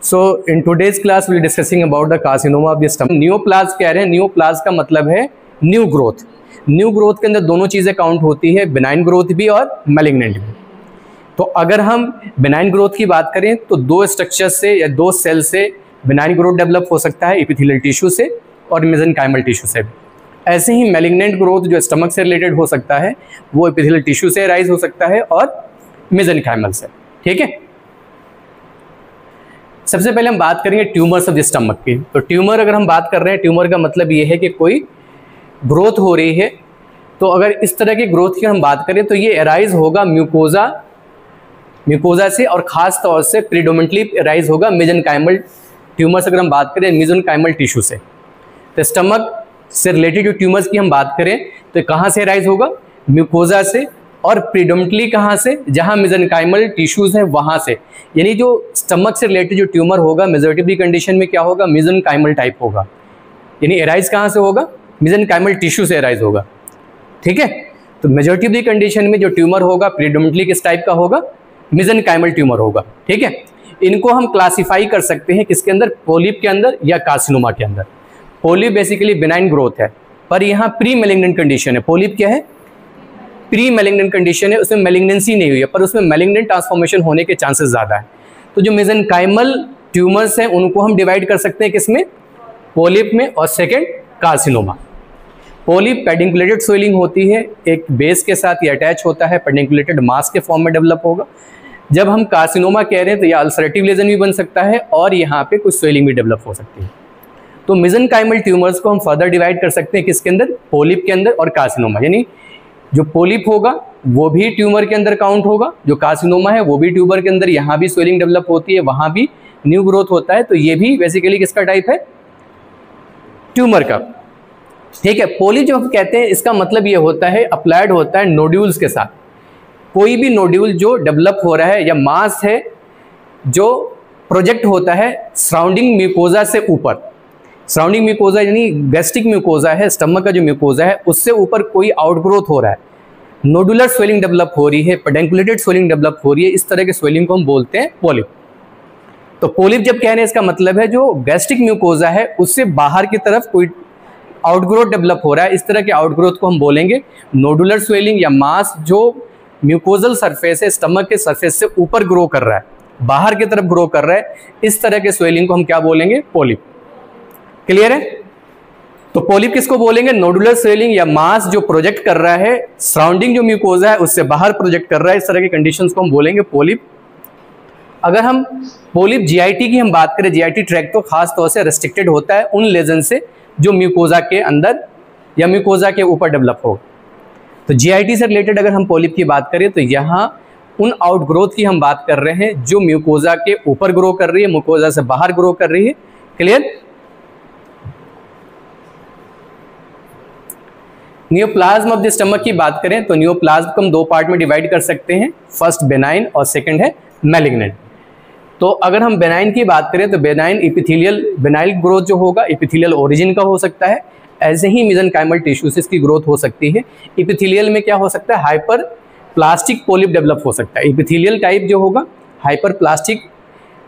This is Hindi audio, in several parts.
So in today's class we'll be discussing about the carcinoma of the stomach. न्यूप्लाज कह रहे हैं, न्यूप्लाज का मतलब है न्यू ग्रोथ। न्यू ग्रोथ के अंदर दोनों चीज़ें काउंट होती है, बिनाइन ग्रोथ भी और मैलिग्नेंट भी। तो अगर हम बिनाइन ग्रोथ की बात करें तो दो स्ट्रक्चर से या दो सेल से बिनाइन ग्रोथ डेवलप हो सकता है, एपिथेलियल टिश्यू से और मेसेनकाइमल टिश्यू से भी। ऐसे ही मैलिग्नेंट ग्रोथ जो स्टमक से रिलेटेड हो सकता है वो एपिथेलियल टिश्यू से राइज हो सकता है और मेसेनकाइमल से। ठीक है, सबसे पहले हम बात करेंगे ट्यूमर्स ऑफ द स्टमक की। तो ट्यूमर अगर हम बात कर रहे हैं, ट्यूमर का मतलब ये है कि कोई ग्रोथ हो रही है। तो अगर इस तरह की ग्रोथ की हम बात करें तो ये अराइज होगा म्यूकोजा से, और ख़ास तौर से प्रीडोमिनेंटली अराइज होगा मेसेनकाइमल ट्यूमर्स अगर हम बात करें मेसेनकाइमल टिश्यू से। तो स्टमक से रिलेटेड जो ट्यूमर्स की हम बात करें तो कहाँ से अराइज होगा? म्यूकोजा से, और प्रीडोमिनेंटली कहाँ से? जहाँ मेसेनकाइमल टिश्यूज़ हैं वहाँ से। यानी जो स्टमक से रिलेटेड जो ट्यूमर होगा मेजॉरिटी कंडीशन में क्या होगा? मेसेनकाइमल टाइप होगा। यानी अराइज कहाँ से होगा? मेसेनकाइमल टिश्यू से अराइज होगा। ठीक है, तो मेजॉरिटी कंडीशन में जो ट्यूमर होगा प्रीडोमिनेंटली किस टाइप का होगा? मेसेनकाइमल ट्यूमर होगा। ठीक है, इनको हम क्लासीफाई कर सकते हैं किसके अंदर? पोलिप के अंदर या कार्सिनोमा के अंदर। पोलिप बेसिकली बिनाइन ग्रोथ है, पर यहाँ प्री मैलिग्नेंट कंडीशन है। पोलिप क्या है? प्री मैलिग्नेंट कंडीशन है, उसमें मैलिग्नेंसी नहीं हुई है, पर उसमें मैलिग्नेंट ट्रांसफॉर्मेशन होने के चांसेस ज़्यादा है। तो जो मेसेनकाइमल ट्यूमर्स हैं उनको हम डिवाइड कर सकते हैं किसमें? पोलिप में, और सेकेंड कार्सिनोमा। पोलिप पेडिकुलेटेड स्वेलिंग होती है, एक बेस के साथ ये अटैच होता है, पेडिकुलेटेड मास के फॉर्म में डेवलप होगा। जब हम कार्सिनोमा कह रहे हैं तो यह अल्सरेटिव लेजन भी बन सकता है और यहाँ पे कुछ स्वेलिंग भी डेवलप हो सकती है। तो मेसेनकाइमल ट्यूमर्स को हम फर्दर डिवाइड कर सकते हैं किसके अंदर? पोलिप के अंदर और कार्सिनोमा। यानी जो पोलिप होगा वो भी ट्यूमर के अंदर काउंट होगा, जो कार्सिनोमा है वो भी ट्यूमर के अंदर, यहाँ भी स्वेलिंग डेवलप होती है, वहाँ भी न्यू ग्रोथ होता है। तो ये भी बेसिकली किसका टाइप है? ट्यूमर का। ठीक है, पोलिप जो हम कहते हैं इसका मतलब ये होता है अप्लाइड होता है नोड्यूल्स के साथ। कोई भी नोड्यूल जो डेवलप हो रहा है या मास है जो प्रोजेक्ट होता है सराउंडिंग म्यूकोजा से ऊपर। सराउंडिंग म्यूकोजा यानी गैस्ट्रिक म्यूकोजा है, स्टमक का जो म्यूकोजा है उससे ऊपर कोई आउटग्रोथ हो रहा है, नोडुलर स्वेलिंग डेवलप हो रही है, पेडिकुलेटेड स्वेलिंग डेवलप हो रही है, इस तरह के स्वेलिंग को हम बोलते हैं पोलिप। तो पोलिप जब कह रहे हैं इसका मतलब है जो गैस्ट्रिक म्यूकोजा है उससे बाहर की तरफ कोई आउटग्रोथ डेवलप हो रहा है। इस तरह के आउटग्रोथ को हम बोलेंगे नोडुलर स्वेलिंग, या मास जो म्यूकोजल सरफेस है स्टमक के सरफेस से ऊपर ग्रो कर रहा है, बाहर की तरफ ग्रो कर रहा है, इस तरह के स्वेलिंग को हम क्या बोलेंगे? पोलिप। क्लियर है? तो पोलिप किसको बोलेंगे? नोडुलर स्वेलिंग या मास जो प्रोजेक्ट कर रहा है सराउंडिंग जो म्यूकोजा है उससे बाहर प्रोजेक्ट कर रहा है, इस तरह के कंडीशंस को हम बोलेंगे पोलिप। अगर हम पोलिप जीआईटी की हम बात करें, जीआईटी ट्रैक्ट तो खास तौर से रेस्ट्रिक्टेड होता है उन लेजन से जो म्यूकोजा के अंदर या म्यूकोजा के ऊपर डेवलप हो। तो जीआईटी से रिलेटेड अगर हम पोलिप की बात करें तो यहाँ उन आउटग्रोथ की हम बात कर रहे हैं जो म्यूकोजा के ऊपर ग्रो कर रही है, म्यूकोजा से बाहर ग्रो कर रही है। Clear? Neoplasm of the stomach की बात करें तो न्यूप्लाज्म को हम दो पार्ट में डिवाइड कर सकते हैं, फर्स्ट बेनाइन और सेकंड है मैलिग्नेंट। तो अगर हम बेनाइन की बात करें तो बेनाइन एपिथेलियल बेनाइल ग्रोथ जो होगा एपिथेलियल ओरिजिन का हो सकता है। ऐसे ही मेसेनकाइमल टिश्यू से इसकी ग्रोथ हो सकती है। एपिथेलियल में क्या हो सकता है? हाइपर प्लास्टिक पोलिप डेवलप हो सकता है। एपिथेलियल टाइप जो होगा हाइपर प्लास्टिक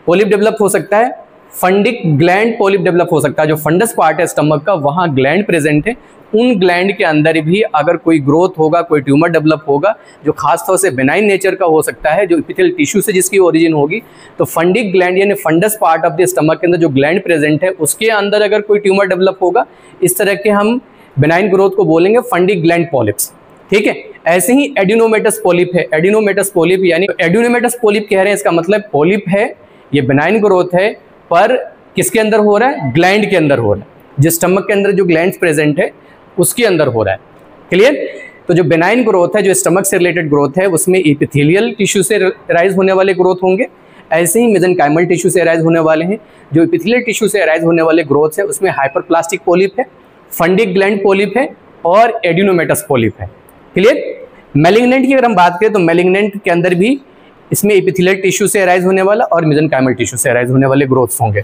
पोलिप डेवलप हो सकता है। फंडिक ग्लैंड पोलिप डेवलप हो सकता है, जो फंडस पार्ट है स्टमक का वहाँ ग्लैंड प्रेजेंट है, उन ग्लैंड के अंदर भी अगर कोई ग्रोथ होगा, कोई ट्यूमर डेवलप होगा जो खासतौर से बेनाइन नेचर का हो सकता है, जो एपिथेलियल टिश्यू से जिसकी ओरिजिन होगी, तो फंडिक ग्लैंड यानी fundus part of the stomach के अंदर जो ग्लैंड प्रेजेंट है उसके अंदर अगर कोई ट्यूमर डेवलप होगा, इस तरह के हम बेनाइन ग्रोथ को बोलेंगे फंडिक ग्लैंड पॉलिप्स। ठीक है, ऐसे ही एडिनोमेटस पोलिप है। एडिनोमेटस पोलिप यानी एडिनोमेटस पोलिप कह रहे हैं इसका मतलब पोलिप है, ये बेनाइन ग्रोथ है, पर किसके अंदर हो रहा है? ग्लैंड के अंदर हो रहा है, जिस स्टमक के अंदर जो ग्लैंड्स प्रेजेंट है उसके अंदर हो रहा है। क्लियर? तो जो बेनाइन ग्रोथ है जो स्टमक से रिलेटेड ग्रोथ है उसमें एपिथेलियल टिश्यू से राइज होने वाले ग्रोथ होंगे। ऐसे ही मेसेनकाइमल टिश्यू से राइज होने वाले हैं। जो एपिथेलियल टिश्यू से राइज होने वाले ग्रोथ है उसमें हाइपरप्लास्टिक पोलिप है, फंडिक ग्लैंड पोलिप है और एडिनोमेटस पोलिप है। क्लियर? मैलिग्नेंट की अगर हम बात करें तो मैलिग्नेंट के अंदर भी इसमें एपिथेलियल टिश्यू से राइज होने वाला और मेसेनकाइमल टिश्यू से राइज होने वाले ग्रोथ्स होंगे।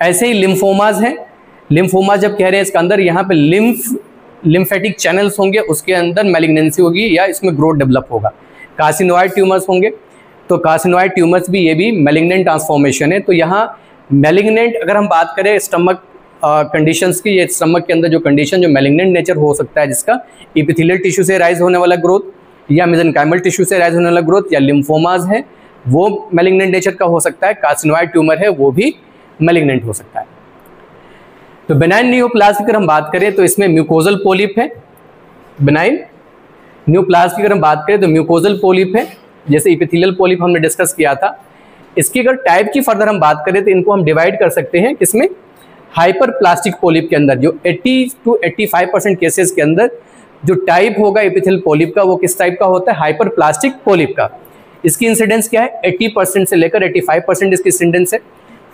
ऐसे ही लिम्फोमाज हैं। लिम्फोमा जब कह रहे हैं इसका अंदर यहाँ पे लिम्फेटिक चैनल्स होंगे, उसके अंदर मैलिग्नेंसी होगी या इसमें ग्रोथ डेवलप होगा। कार्सिनोइड ट्यूमर्स होंगे। तो कार्सिनोइड ट्यूमर्स भी, ये भी मैलिग्नेंट ट्रांसफॉर्मेशन है। तो यहाँ मैलिग्नेंट अगर हम बात करें स्टमक कंडीशंस की, ये स्टमक के अंदर जो कंडीशन जो मैलिग्नेंट नेचर हो सकता है, जिसका एपिथेलियल टिश्यू से राइज होने वाला ग्रोथ या मेसेनकाइमल टिश्यू से राइज होने वाला ग्रोथ या लिम्फोमास है, वो मैलिग्नेंट नेचर का हो सकता है। कार्सिनोइड ट्यूमर है वो भी मैलिग्नेंट हो सकता है। तो बेनाइन न्यूप्लास्ट की अगर हम बात करें तो इसमें म्यूकोजल पोलिप है। बेनाइन न्यूप्लास्ट की अगर हम बात करें तो म्यूकोजल पोलिप है, जैसे एपिथेलियल पोलिप हमने डिस्कस किया था। इसकी अगर टाइप की फर्दर हम बात करें तो इनको हम डिवाइड कर सकते हैं किसमें, हाइपर प्लास्टिक पोलिप के अंदर। जो 80 to 85% केसेस के अंदर जो टाइप होगा एपिथेलियल पोलिप का, वो किस टाइप का होता है, हाइपर प्लास्टिक पोलिप का। इसकी इंसिडेंस क्या है, 80% से लेकर 85% इसकी इंसिडेंस है।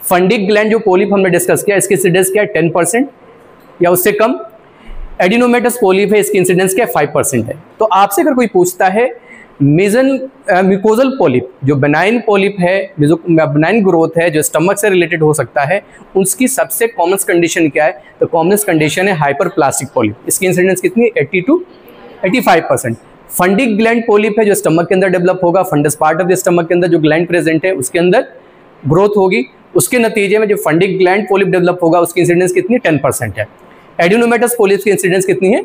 फंडिक ग्लैंड जो पोलिप हमने डिस्कस किया, इसकी इंसिडेंस क्या है, 10% या उससे कम। एडिनोमेटस पोलिप है, इसकी इंसिडेंस क्या है, 5% है। तो आपसे अगर कोई पूछता है म्यूकोजल पोलिप, जो बेनाइन पोलिप है, जो बेनाइन ग्रोथ है, जो स्टमक से रिलेटेड हो सकता है, उसकी सबसे कॉमन कंडीशन क्या है, तो कॉमन कंडीशन है हाइपर प्लास्टिक पोलिप। इसकी इंसिडेंस कितनी है, 80 to 85%। फंडिक ग्लैंड पोलिप है, जो स्टमक के अंदर डेवलप होगा, fundus part of the stomach के अंदर जो ग्लैंड प्रेजेंट है उसके अंदर ग्रोथ होगी, उसके नतीजे में जो फंडिक ग्लैंड पोलिप डेवलप होगा उसकी इंसिडेंस कितनी, 10% है। एडिनोमेटस पोलिप की इंसिडेंस कितनी है,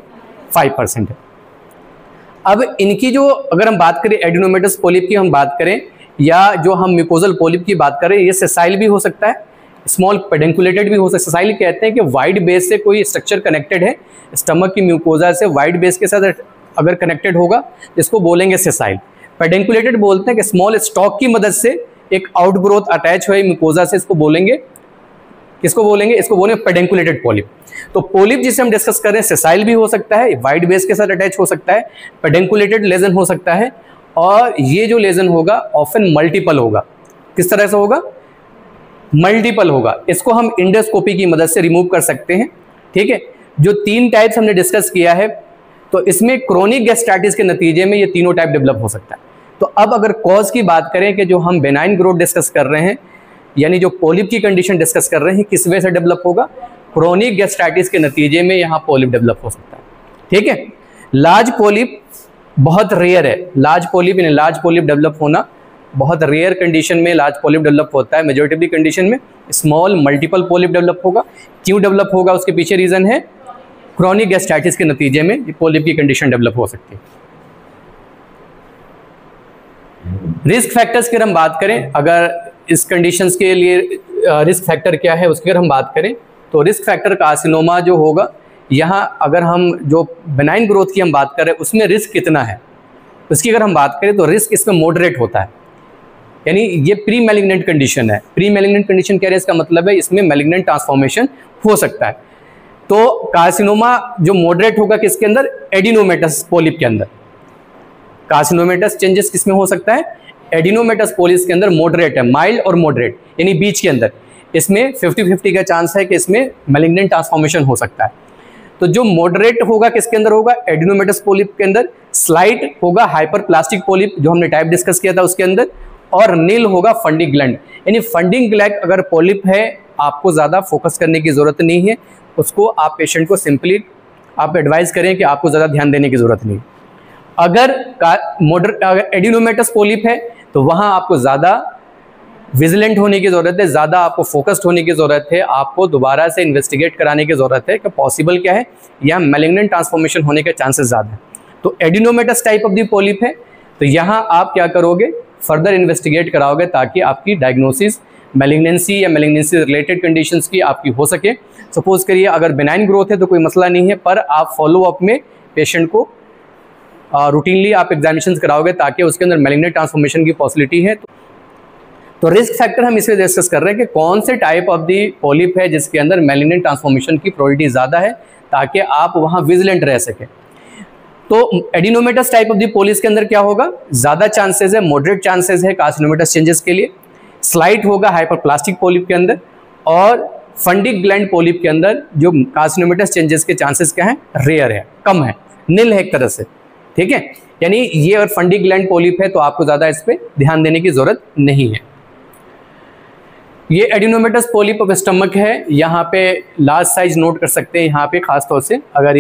5% है। अब इनकी जो अगर हम बात करें एडिनोमेटस पोलिप की हम बात करें, या जो हम म्यूकोजल पोलिप की बात करें, ये सेसाइल भी हो सकता है, स्मॉल पेडेंकुलेटेड भी हो सकता है। सेसाइल कहते हैं कि वाइड बेस से कोई स्ट्रक्चर कनेक्टेड है, स्टमक की म्यूकोजा से वाइड बेस के साथ अगर कनेक्टेड होगा इसको बोलेंगे सेसाइल। पेडेंकुलेटेड बोलते हैं कि स्मॉल स्टॉक की मदद से एक आउटग्रोथ अटैच हुए म्यूकोजा से, इसको बोलेंगे, किसको बोलेंगे, इसको बोलेंगे पेडेंकुलेटेड पोलिप। तो पोलिप जिसे हम डिस्कस कर रहे हैं, सेसाइल भी हो सकता है, वाइड बेस के साथ अटैच हो सकता है, पेडेंकुलेटेड लेजन हो सकता है, और ये जो लेजन होगा ऑफन मल्टीपल होगा। किस तरह से होगा, मल्टीपल होगा। इसको हम इंडोस्कोपी की मदद से रिमूव कर सकते हैं। ठीक है, जो 3 टाइप्स हमने डिस्कस किया है, तो इसमें क्रोनिक गैस्ट्राइटिस के नतीजे में ये तीनों टाइप डेवलप हो सकता है। तो अब अगर कॉज की बात करें कि जो हम बेनाइन ग्रोथ डिस्कस कर रहे हैं, यानी जो पोलिप की कंडीशन डिस्कस कर रहे हैं, किस वजह से डेवलप होगा, क्रोनिक गैस्ट्राइटिस के नतीजे में यहाँ पोलिप डेवलप हो सकता है। ठीक है, लार्ज पोलिप बहुत रेयर है। लार्ज पोलिप यानी लार्ज पोलिप डेवलप होना बहुत रेयर कंडीशन में लार्ज पोलिप डेवलप होता है। मेजॉरिटी कंडीशन में स्मॉल मल्टीपल पोलिप डेवलप होगा। क्यों डेवलप होगा, उसके पीछे रीजन है क्रोनिक गैस्ट्राइटिस के नतीजे में पोलिप की कंडीशन डेवलप हो सकती है। रिस्क फैक्टर्स की अगर हम बात करें, अगर इस कंडीशंस के लिए रिस्क फैक्टर क्या है उसकी अगर हम बात करें, तो रिस्क फैक्टर कार्सिनोमा जो होगा, यहाँ अगर हम जो बेनाइन ग्रोथ की हम बात करें उसमें रिस्क कितना है उसकी अगर हम बात करें, तो रिस्क इसमें मॉडरेट होता है। यानी ये प्री मैलिग्नेंट कंडीशन है। प्री मैलिग्नेंट कंडीशन कह रहे हैं, इसका मतलब है इसमें मैलिग्नेंट ट्रांसफॉर्मेशन हो सकता है। तो कार्सिनोमा जो मॉडरेट होगा किसके अंदर, एडिनोमेटस पोलिप के अंदर। कार्सिनोमेटस चेंजेस किसमें हो सकता है, एडिनोमेटस पोलिप के अंदर मॉडरेट है, माइल्ड और मॉडरेट यानी बीच के अंदर। इसमें 50-50 का चांस है कि इसमें मैलिग्नेंट ट्रांसफॉर्मेशन हो सकता है। तो जो मॉडरेट होगा किसके अंदर होगा, एडिनोमेटस पोलिप के अंदर। स्लाइट होगा हाइपर प्लास्टिक पोलिप जो हमने टाइप डिस्कस किया था उसके अंदर, और नील होगा फंडिंग ग्लैंड। यानी फंडिंग ग्लैंड अगर पोलिप है, आपको ज़्यादा फोकस करने की ज़रूरत नहीं है, उसको आप पेशेंट को सिंपली आप एडवाइस करें कि आपको ज़्यादा ध्यान देने की ज़रूरत नहीं। अगर एडिनोमेटस पोलिप है तो वहाँ आपको ज़्यादा विजिलेंट होने की ज़रूरत है, ज़्यादा आपको फोकस्ड होने की ज़रूरत है, आपको दोबारा से इन्वेस्टिगेट कराने की ज़रूरत है कि पॉसिबल क्या है, या मैलिग्नेंट ट्रांसफॉर्मेशन होने के चांसेस ज़्यादा है। तो एडिनोमेटस टाइप ऑफ द पोलिप है, तो यहाँ आप क्या करोगे, फर्दर इन्वेस्टिगेट कराओगे ताकि आपकी डायग्नोसिस मैलिग्नेंसी या मैलिग्नेंसी रिलेटेड कंडीशंस की आपकी हो सके। सपोज करिए अगर बेनाइन ग्रोथ है तो कोई मसला नहीं है, पर आप फॉलोअप में पेशेंट को रूटीनली आप एग्जामिनेशन कराओगे ताकि उसके अंदर मैलिग्नेंट ट्रांसफॉर्मेशन की पॉसिबिलिटी है। तो रिस्क फैक्टर हम इसमें डिस्कस कर रहे हैं कि कौन से टाइप ऑफ दी पोलिप है जिसके अंदर मैलिग्नेंट ट्रांसफॉर्मेशन की प्रोबेबिलिटी ज़्यादा है, ताकि आप वहाँ विजिलेंट रह सकें। तो एडिनोमेटस टाइप ऑफ दी पोलिप के अंदर क्या होगा, ज़्यादा चांसेस है, मॉडरेट चांसेस है कार्सिनोमेटस चेंजेस के लिए। स्लाइट होगा हाइपरप्लास्टिक पोलिप के अंदर, और फंडिक ग्लैंड पोलिप के अंदर जो कार्सिनोमेटस चेंजेस के चांसेस क्या है, रेयर है, कम है, नील है एक तरह से। ठीक है, यानी ये अगर फंडिक ग्लैंड पोलिप है तो आपको ज़्यादा इस पर ध्यान देने की ज़रूरत नहीं है। ये एडिनोमेटस पोलिप ऑफ स्टमक है, यहाँ पे लार्ज साइज नोट कर सकते हैं। यहाँ पे खास तौर से अगर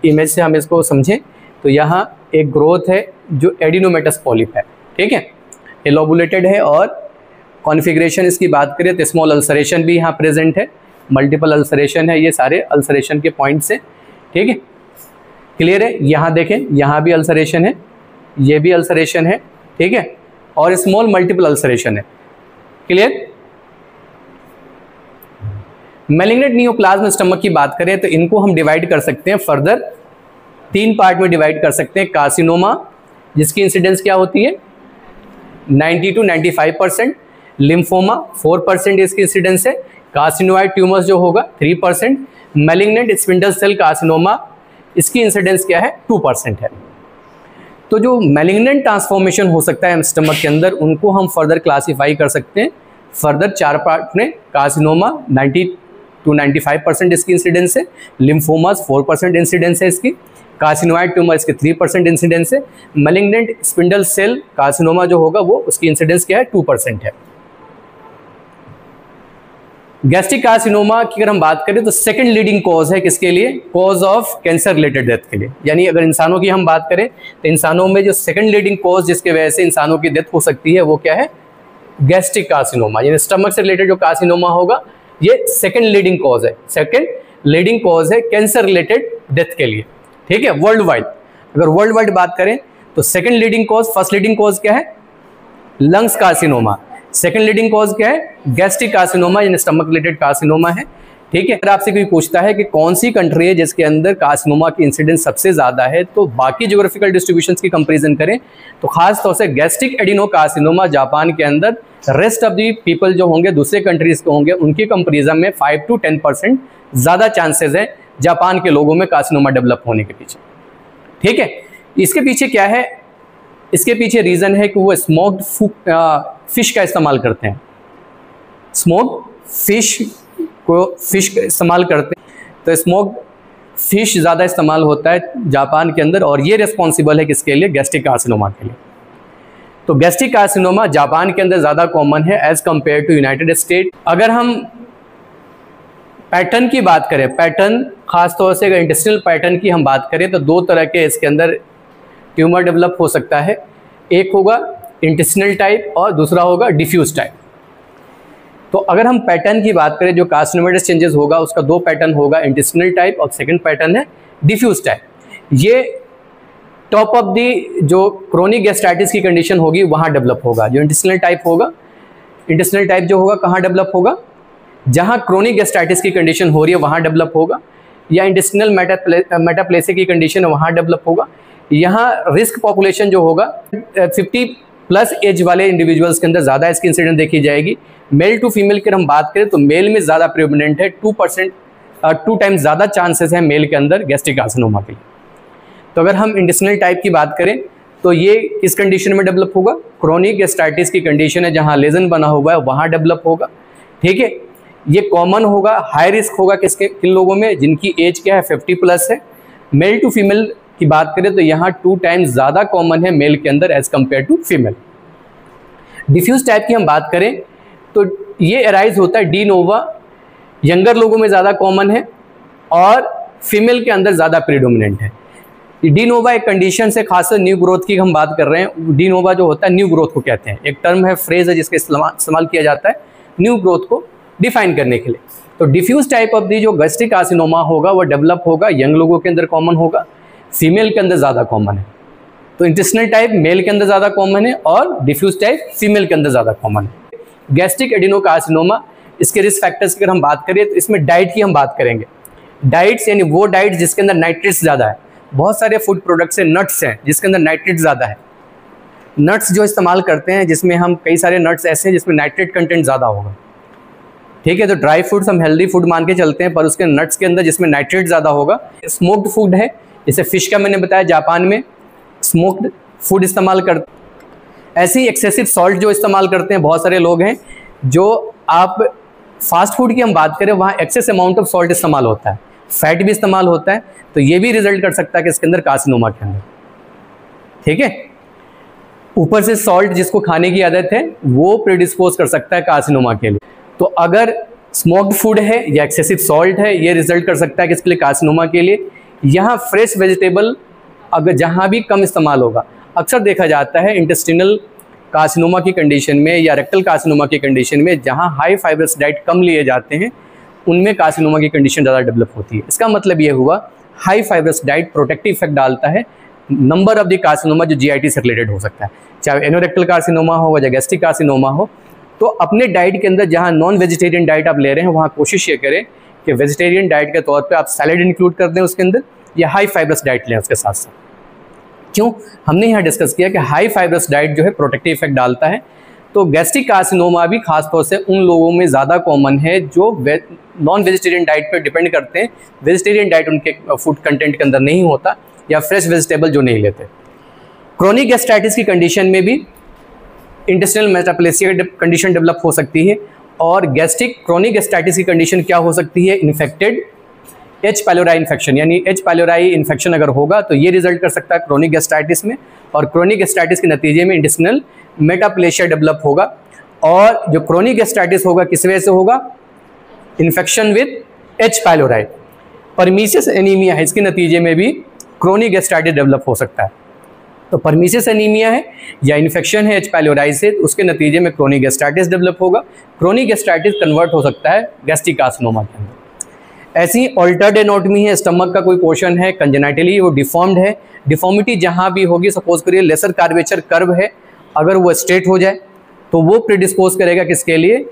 इमेज से हम इसको समझें तो यहाँ एक ग्रोथ है जो एडिनोमेटस पोलिप है। ठीक है, एलोबुलेटेड है, और कॉन्फ़िगरेशन इसकी बात करें तो स्मॉल अल्सरेशन भी यहाँ प्रेजेंट है, मल्टीपल अल्सरेशन है, ये सारे अल्सरेशन के पॉइंट्स हैं। ठीक है, क्लियर है। यहाँ देखें, यहाँ भी अल्सरेशन है, ये भी अल्सरेशन है, ठीक है, और स्मॉल मल्टीपल अल्सरेशन है। क्लियर। मैलिग्नेंट नियोप्लाज्म स्टमक की बात करें तो इनको हम डिवाइड कर सकते हैं फर्दर 3 पार्ट में डिवाइड कर सकते हैं। कार्सिनोमा जिसकी इंसिडेंस क्या होती है 90 to 95%, लिम्फोमा 4% इसकी इंसिडेंस है, कार्सिनोइड ट्यूमर्स जो होगा 3%, मैलिग्नेंट स्पिंडल सेल कार्सिनोमा इसकी इंसिडेंस क्या है 2% है। तो जो मैलिग्नेंट ट्रांसफॉर्मेशन हो सकता है स्टमक के अंदर उनको हम फर्दर क्लासीफाई कर सकते हैं फर्दर 4 पार्ट में। कार्सिनोमा 90 to 95% इसकी इंसिडेंस है, लिम्फोमास 4% इंसिडेंस है इसकी, कार्सिनोइड ट्यूमर इसके 3% इंसिडेंस है, मैलिग्नेंट स्पिंडल सेल कार्सिनोमा जो होगा वो उसकी इंसिडेंस क्या है 2% है। गैस्ट्रिक कार्सिनोमा की अगर हम बात करें तो सेकंड लीडिंग कॉज है किसके लिए, cause of cancer related death के लिए। यानी अगर इंसानों की हम बात करें तो इंसानों में जो सेकंड लीडिंग कॉज जिसके वजह से इंसानों की डेथ हो सकती है वो क्या है, गैस्ट्रिक कार्सिनोमा। यानी स्टमक से रिलेटेड जो कार्सिनोमा होगा ये सेकंड लीडिंग कॉज है, सेकंड लीडिंग कॉज है कैंसर रिलेटेड डेथ के लिए। ठीक है, वर्ल्ड वाइड अगर वर्ल्ड वाइड बात करें तो second leading cause, first leading cause क्या है lungs carcinoma, second leading cause क्या है गैस्ट्रिक कार्सिनोमा यानी स्टमक रिलेटेड कार्सिनोमा है। ठीक है, अगर आपसे कोई पूछता है कि कौन सी कंट्री है जिसके अंदर कार्सिनोमा की इंसिडेंस सबसे ज़्यादा है तो बाकी ज्योग्राफिकल डिस्ट्रीब्यूशंस की कंपैरिजन करें तो खास तौर से गैस्ट्रिक एडिनो कार्सिनोमा जापान के अंदर, रेस्ट ऑफ दी पीपल जो होंगे दूसरे कंट्रीज़ के होंगे उनकी कंपैरिजन में 5 to 10% ज़्यादा चांसेस है जापान के लोगों में कार्सिनोमा डेवलप होने के पीछे। ठीक है, इसके पीछे क्या है, इसके पीछे रीज़न है कि वो स्मोक्ड फिश का इस्तेमाल करते हैं, स्मोक्ड फिश का इस्तेमाल करते हैं, तो स्मोक्ड फिश ज़्यादा इस्तेमाल होता है जापान के अंदर और ये रिस्पॉन्सिबल है किसके लिए, गैस्ट्रिक कार्सिनोमा के लिए। तो गैस्ट्रिक कार्सिनोमा जापान के अंदर ज़्यादा कॉमन है as compare to United State. अगर हम पैटर्न की बात करें, पैटर्न खासतौर से अगर इंटेस्टिनल पैटर्न की हम बात करें तो 2 तरह के इसके अंदर ट्यूमर डेवलप हो सकता है, एक होगा इंटेस्टिनल टाइप और दूसरा होगा डिफ्यूज टाइप। तो अगर हम पैटर्न की बात करें जो कार्सिनोमेटस चेंजेस होगा उसका 2 पैटर्न होगा, इंटेस्टिनल टाइप और सेकंड पैटर्न है डिफ्यूज टाइप। ये टॉप ऑफ दी जो क्रोनिक गैस्ट्राइटिस की कंडीशन होगी वहाँ डेवलप होगा। जो इंटेस्टिनल टाइप होगा, इंटेस्टिनल टाइप जो होगा कहाँ डेवलप होगा, जहाँ क्रोनिक गैस्ट्राइटिस की कंडीशन हो रही है वहाँ डेवलप होगा, या इंटेस्टिनल मेटाप्लेसिया की कंडीशन है वहाँ डेवलप होगा। यहाँ रिस्क पॉपुलेशन जो होगा 50+ एज वाले इंडिविजुअल्स के अंदर ज़्यादा इसकी इंसिडेंट देखी जाएगी। मेल टू फीमेल की हम बात करें तो मेल में ज़्यादा प्रेवलेंट है, 2 टाइम्स ज़्यादा चांसेस हैं मेल के अंदर गैस्ट्रिक कार्सिनोमा के लिए। तो अगर हम इंटेस्टिनल टाइप की बात करें तो ये किस कंडीशन में डेवलप होगा, क्रोनिक गैस्ट्राइटिस की कंडीशन है जहाँ लेजन बना हुआ है वहाँ डेवलप होगा। ठीक है, ये कॉमन होगा, हाई रिस्क होगा किन लोगों में जिनकी एज क्या है 50+ है। मेल टू फीमेल की बात करें तो यहाँ 2 टाइम्स ज़्यादा कॉमन है मेल के अंदर as compare to female. Diffuse type की हम बात करें तो ये अराइज होता है डी नोवा, यंगर लोगों में ज़्यादा कॉमन है और फीमेल के अंदर ज़्यादा प्रीडोमिनेंट है। डी नोवा एक कंडीशन से खास न्यू ग्रोथ की हम बात कर रहे हैं। डी नोवा जो होता है न्यू ग्रोथ को कहते हैं, एक टर्म है, फ्रेज है जिसका इस्तेमाल किया जाता है न्यू ग्रोथ को डिफाइन करने के लिए। तो डिफ्यूज टाइप ऑफ दी जो गैस्ट्रिक कार्सिनोमा होगा वो डेवलप होगा, यंग लोगों के अंदर कॉमन होगा, फीमेल के अंदर ज़्यादा कॉमन है। तो इंटेस्टिनल टाइप मेल के अंदर ज़्यादा कॉमन है और डिफ्यूज टाइप फीमेल के अंदर ज़्यादा कॉमन है। गैस्ट्रिक एडिनोकार्सिनोमा, इसके रिस्क फैक्टर्स की अगर हम बात करें तो इसमें डाइट की हम बात करेंगे। डाइट्स यानी वो डाइट जिसके अंदर नाइट्रेट्स ज़्यादा है। बहुत सारे फूड प्रोडक्ट्स हैं, नट्स हैं जिसके अंदर नाइट्रेट ज़्यादा है। नट्स जो इस्तेमाल करते हैं जिसमें हम कई सारे नट्स ऐसे हैं जिसमें नाइट्रेट कंटेंट ज़्यादा होगा। ठीक है, तो ड्राई फ्रूट्स हम हेल्दी फूड मान के चलते हैं पर उसके नट्स के अंदर जिसमें नाइट्रेट ज़्यादा होगा। स्मोक्ड फूड है, जैसे फिश का मैंने बताया जापान में स्मोक्ड फूड इस्तेमाल करते। ऐसे ही एक्सेसिव सॉल्ट जो इस्तेमाल करते हैं बहुत सारे लोग हैं। जो आप फास्ट फूड की हम बात करें वहाँ एक्सेस अमाउंट ऑफ सॉल्ट इस्तेमाल होता है, फैट भी इस्तेमाल होता है, तो ये भी रिजल्ट कर सकता है कि इसके अंदर कार्सिनोमा के अंदर। ठीक है, ऊपर से सॉल्ट जिसको खाने की आदत है वो प्रेडिस्पोज कर सकता है कार्सिनोमा के लिए। तो अगर स्मोक्ड फूड है या एक्सेसिव सॉल्ट है ये रिजल्ट कर सकता है किसके लिए, कार्सिनोमा के लिए। यहाँ फ्रेश वेजिटेबल अगर जहाँ भी कम इस्तेमाल होगा, अक्सर देखा जाता है इंटेस्टिनल कार्सिनोमा की कंडीशन में या रेक्टल कार्सिनोमा की कंडीशन में जहाँ हाई फाइब्रस डाइट कम लिए जाते हैं उनमें कार्सिनोमा की कंडीशन ज़्यादा डेवलप होती है। इसका मतलब ये हुआ high fibrous diet protective effect डालता है नंबर ऑफ द कार्सिनोमा जो जीआईटी से रिलेटेड हो सकता है, चाहे एनोरेक्टल कार्सिनोमा हो या गैस्ट्रिक कार्सिनोमा हो। तो अपने डाइट के अंदर जहाँ नॉन वेजिटेरियन डाइट आप ले रहे हैं वहाँ कोशिश ये करें कि वेजिटेरियन डाइट के तौर पे आप सैलेड इंक्लूड कर दें उसके अंदर, या हाई फाइब्रस डाइट लें उसके साथ साथ। क्यों? हमने यहाँ डिस्कस किया कि हाई फाइब्रस डाइट जो है प्रोटेक्टिव इफेक्ट डालता है। तो गैस्ट्रिक कार्सिनोमा भी खासतौर से उन लोगों में ज़्यादा कॉमन है जो नॉन वेजिटेरियन डाइट पर डिपेंड करते हैं, वेजिटेरियन डाइट उनके फूड कंटेंट के अंदर नहीं होता, या फ्रेश वेजिटेबल जो नहीं लेते। क्रोनिक गैस्ट्राइटिस की कंडीशन में भी इंटेस्टिनल मेटाप्लेसिया कंडीशन डेवलप हो सकती है। और गैस्ट्रिक क्रोनिक गैस्ट्राइटिस की कंडीशन क्या हो सकती है? इन्फेक्टेड एच पाइलोराई इन्फेक्शन, यानी एच पाइलोराई इन्फेक्शन अगर होगा तो ये रिजल्ट कर सकता है क्रोनिक गैस्ट्राइटिस में, और क्रोनिक गैस्ट्राइटिस के नतीजे में इंटेस्टिनल मेटाप्लेसिया डेवलप होगा। और जो क्रोनिक गैस्ट्राइटिस होगा किस वजह से होगा? Infection with H pylori. Pernicious anaemia है, इसके नतीजे में भी क्रोनिक गैस्ट्राइटिस डेवलप हो सकता है। तो परमिशियस एनीमिया है या इन्फेक्शन है एच पाइलोराई से, उसके नतीजे में क्रोनिक गैस्ट्राइटिस डेवलप होगा। क्रोनिक गैस्ट्राइटिस कन्वर्ट हो सकता है गैस्ट्रिक कार्सिनोमा के अंदर। ऐसी ऑल्टर्ड एनाटॉमी है, स्टमक का कोई पोर्शन है कंजेनाइटली वो डिफॉर्म्ड है, डिफॉर्मिटी जहाँ भी होगी, सपोज करिए लेसर कार्वेचर कर्व है, अगर वो स्ट्रेट हो जाए तो वो प्रीडिस्पोज करेगा किसके लिए?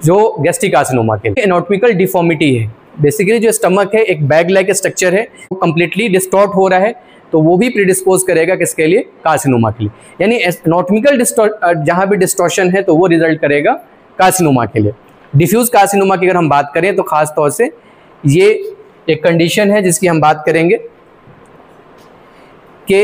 जो गैस्ट्रिक कार्सिनोमा के लिए। एनाटॉमिकल डिफॉर्मिटी है, बेसिकली जो स्टमक है एक बैग लाइक स्ट्रक्चर है, वो कंप्लीटली डिस्टॉर्ट हो रहा है, तो वो भी प्रीडिस्पोज करेगा किसके लिए? कार्सिनोमा के लिए। यानी एनाटॉमिकल जहाँ भी डिस्टॉर्शन है तो वो रिजल्ट करेगा कार्सिनोमा के लिए। डिफ्यूज कार्सिनोमा की अगर हम बात करें तो खास तौर से ये एक कंडीशन है जिसकी हम बात करेंगे कि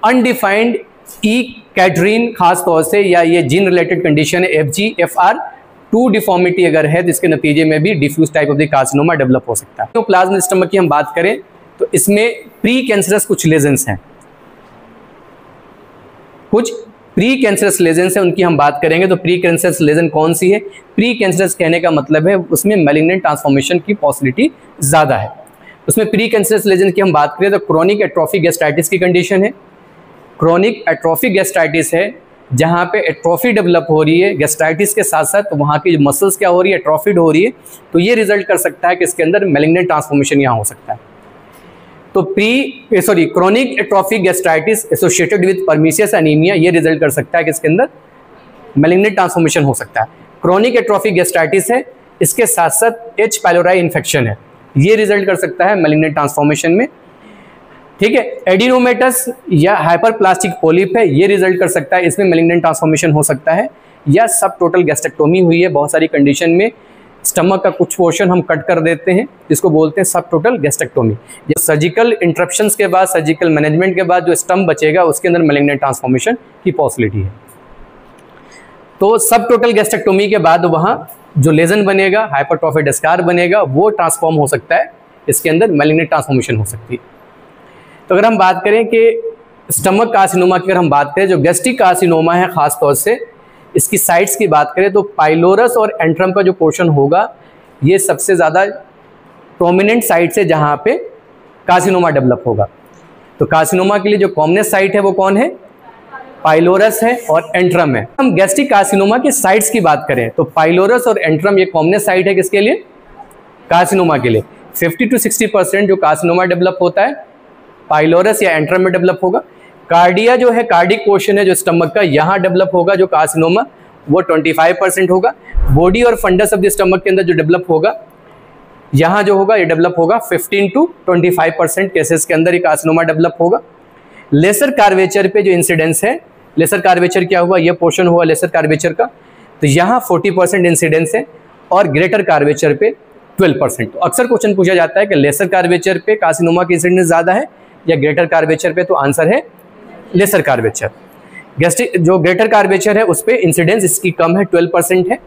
अनडिफाइंड ई कैटरीन खास तौर से, या ये जीन रिलेटेड कंडीशन है FGFR2 डिफॉर्मिटी अगर है, जिसके नतीजे में भी diffuse type of the carcinoma develop हो सकता है। तो प्लाज्मा स्टमक की हम बात करें तो इसमें प्री कैंसरस कुछ लेजन्स हैं, कुछ प्री कैंसरस लेजन्स हैं, उनकी हम बात करेंगे। तो प्री कैंसरस लेजन कौन सी है? प्री कैंसरस कहने का मतलब है उसमें मैलिग्नेंट ट्रांसफॉर्मेशन की पॉसिबिलिटी ज़्यादा है। उसमें प्री कैंसरस लेजन की हम बात करें तो क्रोनिक एट्रोफिक गैस्ट्राइटिस की कंडीशन है। क्रोनिक एट्रोफिक गैस्ट्राइटिस है जहाँ पे एट्रोफी डेवलप हो रही है गैस्ट्राइटिस के साथ साथ, तो वहाँ की मसल्स क्या हो रही है? एट्रोफिड हो रही है। तो ये रिजल्ट कर सकता है कि इसके अंदर मैलिग्नेंट ट्रांसफॉर्मेशन यहाँ हो सकता है। तो chronic atrophic gastritis associated with pernicious anaemia, ये रिजल्ट कर सकता है कि इसके अंदर मैलिग्नेंट ट्रांसफॉर्मेशन हो सकता है। क्रोनिक एट्रोफिक गैस्ट्राइटिस है, इसके साथ साथ एच पाइलोराई इन्फेक्शन है, ये रिजल्ट कर सकता है मैलिग्नेंट ट्रांसफॉर्मेशन में। ठीक है, एडिनोमेटस या हाइपरप्लास्टिक पोलिप है, ये रिजल्ट कर सकता है, इसमें मैलिग्नेंट ट्रांसफॉर्मेशन हो सकता है। या सब टोटल गैस्ट्रेक्टोमी हुई है, बहुत सारी कंडीशन में स्टमक का कुछ पोर्शन हम कट कर देते हैं, जिसको बोलते हैं सब टोटल गैस्ट्रेक्टोमी। जो सर्जिकल इंटरप्शंस के बाद, सर्जिकल मैनेजमेंट के बाद जो स्टम बचेगा उसके अंदर मैलिग्नेंट ट्रांसफॉर्मेशन की पॉसिबिलिटी है। तो सब टोटल गैस्ट्रेक्टोमी के बाद वहाँ जो लेजन बनेगा, हाइपरट्रोफिड स्कार बनेगा, वो ट्रांसफॉर्म हो सकता है, इसके अंदर मैलिग्नेंट ट्रांसफॉर्मेशन हो सकती है। तो अगर हम बात करें कि स्टमक कार्सिनोमा की अगर हम बात करें, जो गैस्ट्रिक कार्सिनोमा है खास तौर से इसकी साइट्स की बात करें तो पाइलोरस और एंट्रम का जो पोर्शन होगा ये सबसे ज़्यादा प्रोमिनेंट साइट्स है जहाँ पे कार्सिनोमा डेवलप होगा। तो कार्सिनोमा के लिए जो कॉमनेस्ट साइट है वो कौन है? पाइलोरस है और एंट्रम है। हम गैस्ट्रिक कार्सिनोमा के साइट्स की बात करें तो पाइलोरस और एंट्रम ये कॉमनेस्ट साइट है किसके लिए? कार्सिनोमा के लिए। 50 to 60% जो कार्सिनोमा डेवलप होता है पाइलोरस या एंट्रम में डेवलप होगा। कार्डिया जो है, कार्डिक पोर्शन है जो स्टमक का, यहाँ डेवलप होगा जो कार्सिनोमा, वो 25% होगा। बॉडी और फंडस ऑफ द स्टमक के अंदर जो डेवलप होगा, यहाँ जो होगा ये डेवलप होगा 15 to 25% केसेस के अंदर ये कार्सिनोमा डेवलप होगा। लेसर कार्वेचर पे जो इंसिडेंस है, लेसर कार्वेचर क्या हुआ? ये पोर्शन हुआ लेसर कार्वेचर का, तो यहाँ 40% इंसिडेंस है और ग्रेटर कार्वेचर पे 12%। तो अक्सर क्वेश्चन पूछा जाता है कि लेसर कार्वेचर पे कार्सिनोमा की इंसिडेंस ज़्यादा है या ग्रेटर कार्वेचर पे, तो आंसर है लेसर कार्वेचर। गैस्ट्रिक जो ग्रेटर कार्वेचर है उस पर इंसिडेंस इसकी कम है, 12% है।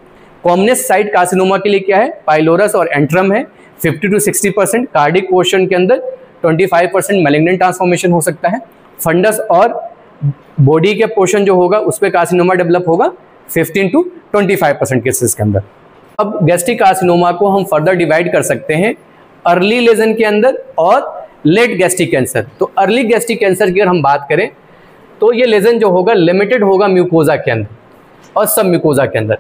कॉमनेस्ट साइट कार्सिनोमा के लिए क्या है? पाइलोरस और एंट्रम है, 50 to 60%। कार्डिक पोर्शन के अंदर 25% मैलिग्नेंट ट्रांसफॉर्मेशन हो सकता है। फंडस और बॉडी के पोर्शन जो होगा उस पर कार्सिनोमा डेवलप होगा 15 to 25% केसेस के अंदर। अब गैस्ट्रिक कार्सिनोमा को हम फर्दर डिवाइड कर सकते हैं अर्ली लेजन के अंदर और लेट गैस्ट्रिक कैंसर। तो अर्ली गैस्ट्रिक कैंसर की अगर हम बात करें तो ये लेजन जो होगा लिमिटेड होगा म्यूकोजा के अंदर और सब म्यूकोजा के अंदर।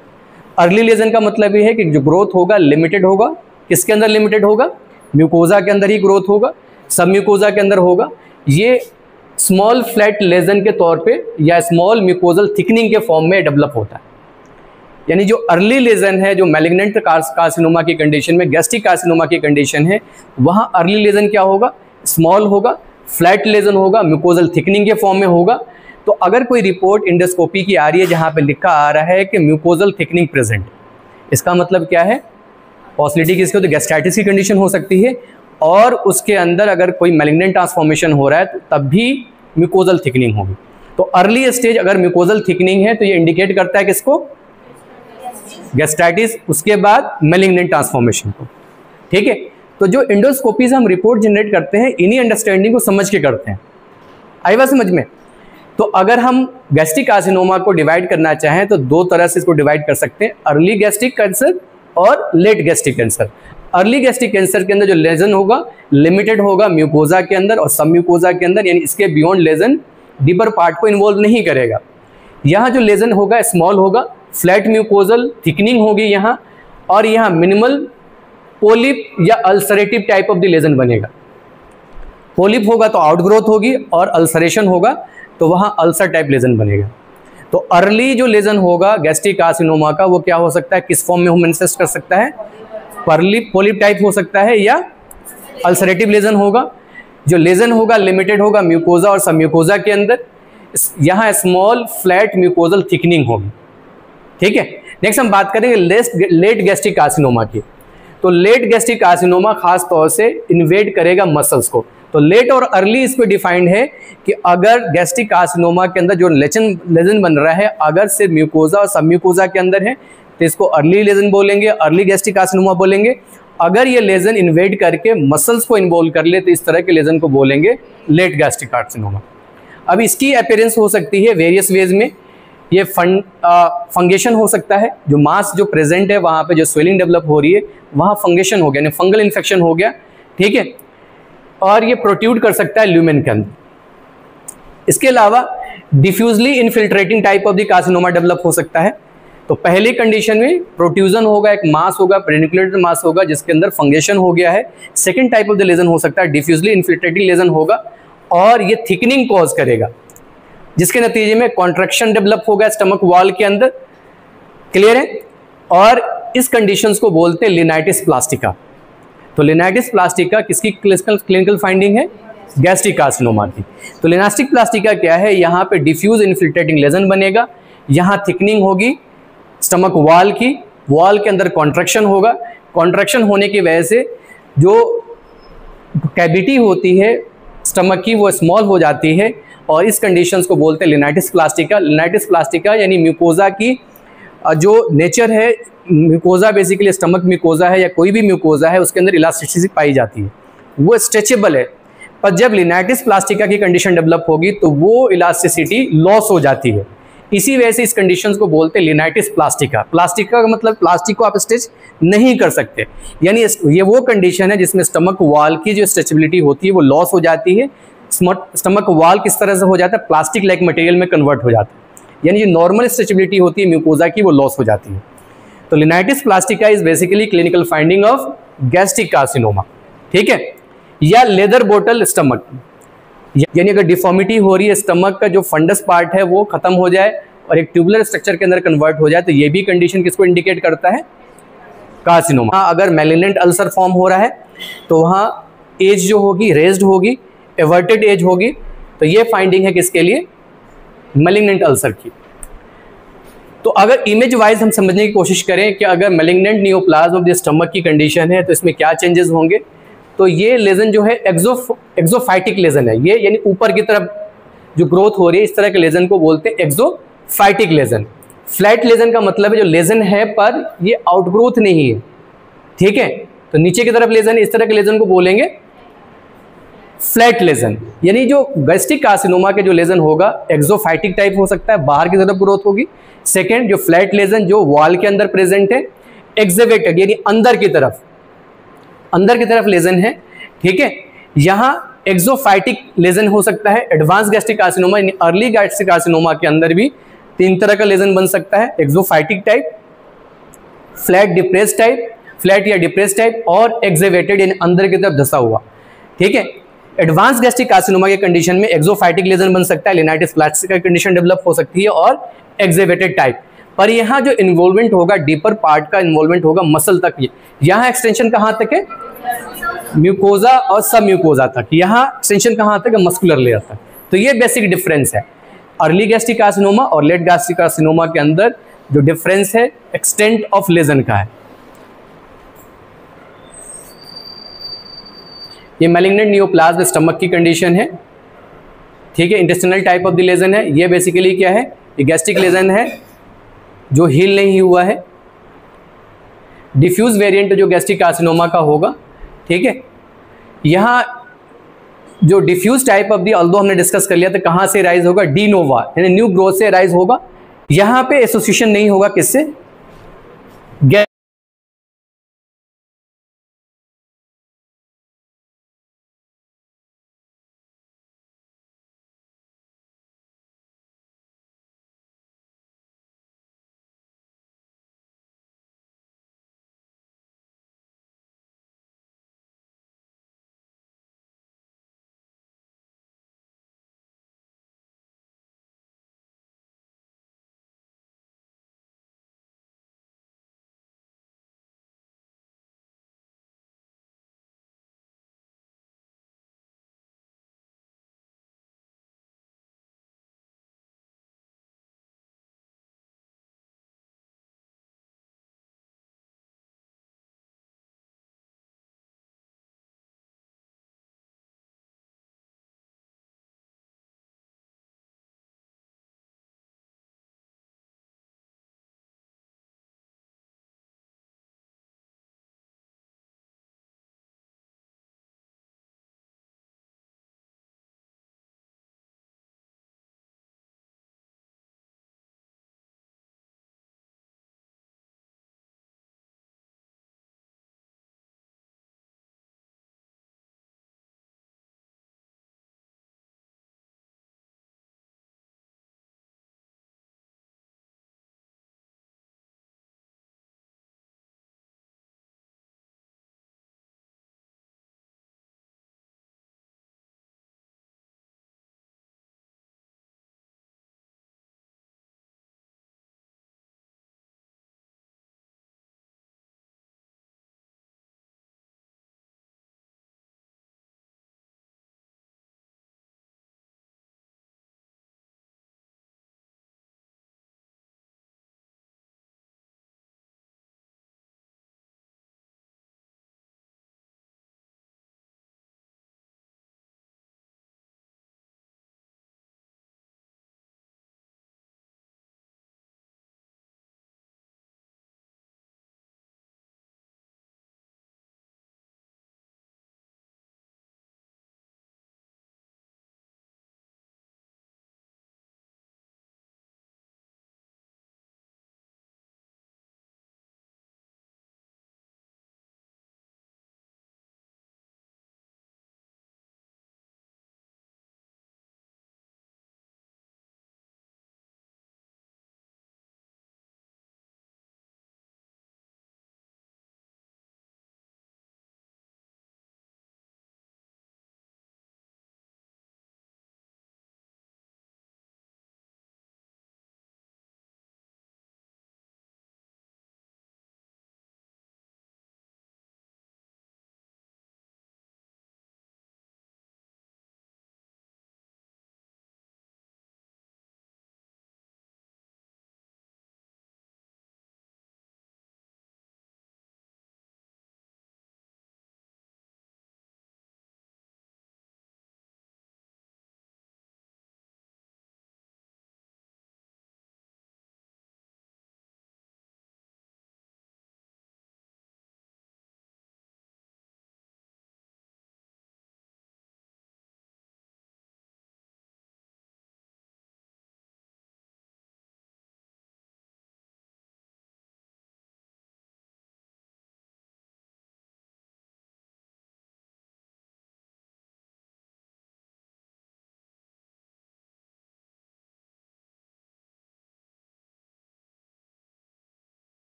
अर्ली लेजन का मतलब ये है कि जो ग्रोथ होगा लिमिटेड होगा, किसके अंदर लिमिटेड होगा, म्यूकोजा के अंदर ही ग्रोथ होगा, सब म्यूकोजा के अंदर होगा। ये स्मॉल फ्लैट लेजन के तौर पे या स्मॉल म्यूकोजल थिकनिंग के फॉर्म में डेवलप होता है। यानी जो अर्ली लेजन है, जो मैलिग्नेंट कार्सिनोमा की कंडीशन में, गैस्ट्रिक कार्सिनोमा की कंडीशन है, वहाँ अर्ली लेजन क्या होगा, स्मॉल होगा, फ्लैट लेजन होगा, म्यूकोजल थिकनिंग के फॉर्म में होगा। तो अगर कोई रिपोर्ट इंडोस्कोपी की आ रही है जहाँ पे लिखा आ रहा है कि म्यूकोजल थिकनिंग प्रेजेंट, इसका मतलब क्या है, पॉसिबिलिटी किसकी, तो गैस्ट्राइटिस की कंडीशन हो सकती है, और उसके अंदर अगर कोई मैलिग्नेंट ट्रांसफॉर्मेशन हो रहा है तो तब भी म्यूकोजल थिकनिंग होगी। तो अर्ली स्टेज अगर म्यूकोजल थिकनिंग है तो ये इंडिकेट करता है किसको, गैस्ट्राइटिस, उसके बाद मैलिग्नेंट ट्रांसफॉर्मेशन को। ठीक है, तो जो इंडोस्कोपी से हम रिपोर्ट जनरेट करते हैं इन्हीं अंडरस्टैंडिंग को समझ के करते हैं। आई बात समझ में? तो अगर हम गैस्ट्रिक कार्सिनोमा को डिवाइड करना चाहें तो दो तरह से इसको डिवाइड कर सकते हैं, अर्ली गैस्ट्रिक कैंसर और late gastric cancer. Early gastric cancer के अंदर जो लेजन होगा लिमिटेड होगा म्यूकोजा के अंदर और सब म्यूकोजा के अंदर, यानी इसके बियॉन्ड लेजन डीपर पार्ट को इन्वॉल्व नहीं करेगा। यहाँ जो लेजन होगा स्मॉल होगा, फ्लैट म्यूकोजल थिकनिंग होगी यहाँ, और यहाँ मिनिमल पोलिप या ulcerative type of the lesion बनेगा। पोलिप होगा तो आउटग्रोथ होगी और अल्सरेशन होगा तो वहाँ अल्सर टाइप लेजन बनेगा। तो अर्ली जो लेजन होगा गैस्ट्रिक कार्सिनोमा का वो क्या हो सकता है, किस फॉर्म में मैनिफेस्ट कर सकता है, पोलिप टाइप हो सकता है या अल्सरेटिव लेजन होगा। जो लेजन होगा लिमिटेड होगा म्यूकोजा और सब म्यूकोजा के अंदर, यहाँ स्मॉल फ्लैट म्यूकोजल थिकनिंग होगी। ठीक है, नेक्स्ट हम बात करेंगे लेट गैस्ट्रिक कार्सिनोमा की। तो लेट गैस्ट्रिक कार्सिनोमा खास तौर से इन्वेड करेगा मसल्स को। तो लेट और अर्ली इस पे डिफाइंड है कि अगर गैस्ट्रिक कार्सिनोमा के अंदर जो लेजन बन रहा है अगर सिर्फ म्यूकोजा और सब म्यूकोजा के अंदर है तो इसको अर्ली लेजन बोलेंगे, अर्ली गैस्ट्रिक कार्सिनोमा बोलेंगे। अगर ये लेजन इन्वेड करके मसल्स को इन्वॉल्व कर ले तो इस तरह के लेजन को बोलेंगे लेट गैस्ट्रिक कार्सिनोमा। अब इसकी अपीयरेंस हो सकती है वेरियस वेज में। ये फंगेशन हो सकता है, जो मास जो प्रेजेंट है वहाँ पे जो स्वेलिंग डेवलप हो रही है वहाँ फंगेशन हो गया, यानी फंगल इन्फेक्शन हो गया। ठीक है, और ये प्रोट्यूड कर सकता है ल्यूमेन के अंदर। इसके अलावा diffusely infiltrating type of the carcinoma develop हो सकता है। तो पहली कंडीशन में प्रोट्यूजन होगा, एक मास होगा, पेनिकुलेटेड मास होगा जिसके अंदर फंगेशन हो गया है। Second type of the lesion हो सकता है डिफ्यूजली इनफिल्ट्रेटिंग लेजन होगा और ये थिकनिंग कॉज करेगा जिसके नतीजे में कॉन्ट्रैक्शन डेवलप होगा स्टमक वॉल के अंदर। क्लियर है? और इस कंडीशंस को बोलते हैं लिनाइटिस प्लास्टिका। तो लिनाइटिस प्लास्टिका किसकी क्लिनिकल फाइंडिंग है? गैस्ट्रिक कार्सिनोमा की। तो लिनाइटिस प्लास्टिका क्या है? यहाँ पे डिफ्यूज इनफिल्ट्रेटिंग लेजन बनेगा, यहाँ थिकनिंग होगी स्टमक वॉल की, वॉल के अंदर कॉन्ट्रैक्शन होगा। कॉन्ट्रैक्शन होने की वजह से जो कैविटी होती है स्टमक की वो स्मॉल हो जाती है और इस कंडीशंस को बोलते हैं लिनाइटिस प्लास्टिका। लिनाइटिस प्लास्टिका यानी म्यूकोजा की जो नेचर है, म्यूकोजा बेसिकली स्टमक म्यूकोजा है या कोई भी म्यूकोजा है उसके अंदर इलास्टिसिटी पाई जाती है, वो स्ट्रेचेबल है। पर जब लिनाइटिस प्लास्टिका की कंडीशन डेवलप होगी तो वो इलास्टिसिटी लॉस हो जाती है। इसी वजह से इस कंडीशंस को बोलते हैं लिनाइटिस प्लास्टिका। प्लास्टिका का मतलब प्लास्टिक को आप स्ट्रेच नहीं कर सकते, यानी ये वो कंडीशन है जिसमें स्टमक वॉल की जो स्ट्रेचेबिलिटी होती है वो लॉस हो जाती है। स्टमक वॉल किस तरह से हो जाता है? प्लास्टिक लाइक मटेरियल में कन्वर्ट हो जाता है, यानी जो नॉर्मल स्ट्रेचेबिलिटी होती है म्यूकोजा की वो लॉस हो जाती है। तो linitis plastica is basically clinical finding of gastric carcinoma. ठीक है, या लेदर बोटल स्टमक, यानी अगर डिफॉर्मिटी हो रही है स्टमक का जो फंडस पार्ट है वो खत्म हो जाए और एक ट्यूबुलर स्ट्रक्चर के अंदर कन्वर्ट हो जाए तो ये भी कंडीशन किसको इंडिकेट करता है? कार्सिनोमा। अगर मैलिग्नेंट अल्सर फॉर्म हो रहा है तो वहाँ एज जो होगी रेज्ड होगी, एवर्टेड एज होगी। तो ये फाइंडिंग है किसके लिए? मैलिग्नेंट अल्सर की। तो अगर इमेज वाइज हम समझने की कोशिश करें कि अगर malignant neoplasm of the stomach की कंडीशन है तो इसमें क्या चेंजेस होंगे, तो ये लेजन जो है एक्सोफाइटिक लेजन है, ये यानी ऊपर की तरफ जो ग्रोथ हो रही है इस तरह के लेजन को बोलते हैं एक्सोफाइटिक लेजन। फ्लैट लेजन का मतलब है जो लेजन है पर ये आउटग्रोथ नहीं है। ठीक है, तो नीचे की तरफ लेजन, इस तरह के लेजन को बोलेंगे फ्लैट लेजन। यानी जो गैस्ट्रिक कार्सिनोमा के जो लेजन होगा एक्सोफाइटिक टाइप हो सकता है, बाहर की तरफ ग्रोथ होगी। सेकेंड, जो फ्लैट लेजन जो वॉल के अंदर प्रेजेंट है, एक्सेवेटेड यानी अंदर की तरफ लेजन है। ठीक है, यहाँ एक्सोफाइटिक लेजन हो सकता है। एडवांस गैस्ट्रिक कार्सिनोमा यानी अर्ली गैस्ट्रिक कार्सिनोमा के अंदर भी 3 तरह का लेजन बन सकता है, exophytic type, flat depress type, flat या डिप्रेस टाइप, और एक्सेवेटेड यानी अंदर की तरफ धंसा हुआ। ठीक है, एडवांस गैस्ट्रिक कार्सिनोमा के कंडीशन में एक्सोफाइटिक लेजन बन सकता है, लिनाइटिस फ्लैक्स का कंडीशन डेवलप हो सकती है, और एक्सेवेटेड टाइप। पर यहाँ जो इन्वॉल्वमेंट होगा, डीपर पार्ट का इन्वॉल्वमेंट होगा मसल तक, यहाँ एक्सटेंशन कहाँ तक है, म्यूकोजा और सब म्यूकोजा तक, यहाँ एक्सटेंशन कहाँ तक है, मस्कुलर लेयर तक। तो ये बेसिक डिफरेंस है अर्ली गैस्ट्रिक कार्सिनोमा और लेट गैस्ट्रिक कार्सिनोमा के अंदर जो डिफरेंस है एक्सटेंट ऑफ लेजन का है। ये मैलिग्नेंट नियोप्लाज्म स्टमक की कंडीशन है। ठीक है, intestinal type of the lesion है। ये बेसिकली क्या है, ये गैस्ट्रिक लेजन है जो हील नहीं हुआ है। डिफ्यूज वेरिएंट जो गैस्ट्रिक कार्सिनोमा का होगा। ठीक है, यहाँ जो diffuse type of the although हमने डिस्कस कर लिया था, कहाँ से राइज होगा, डी नोवा यानी न्यू ग्रोथ से राइज होगा। यहाँ पे एसोसिएशन नहीं होगा किससे,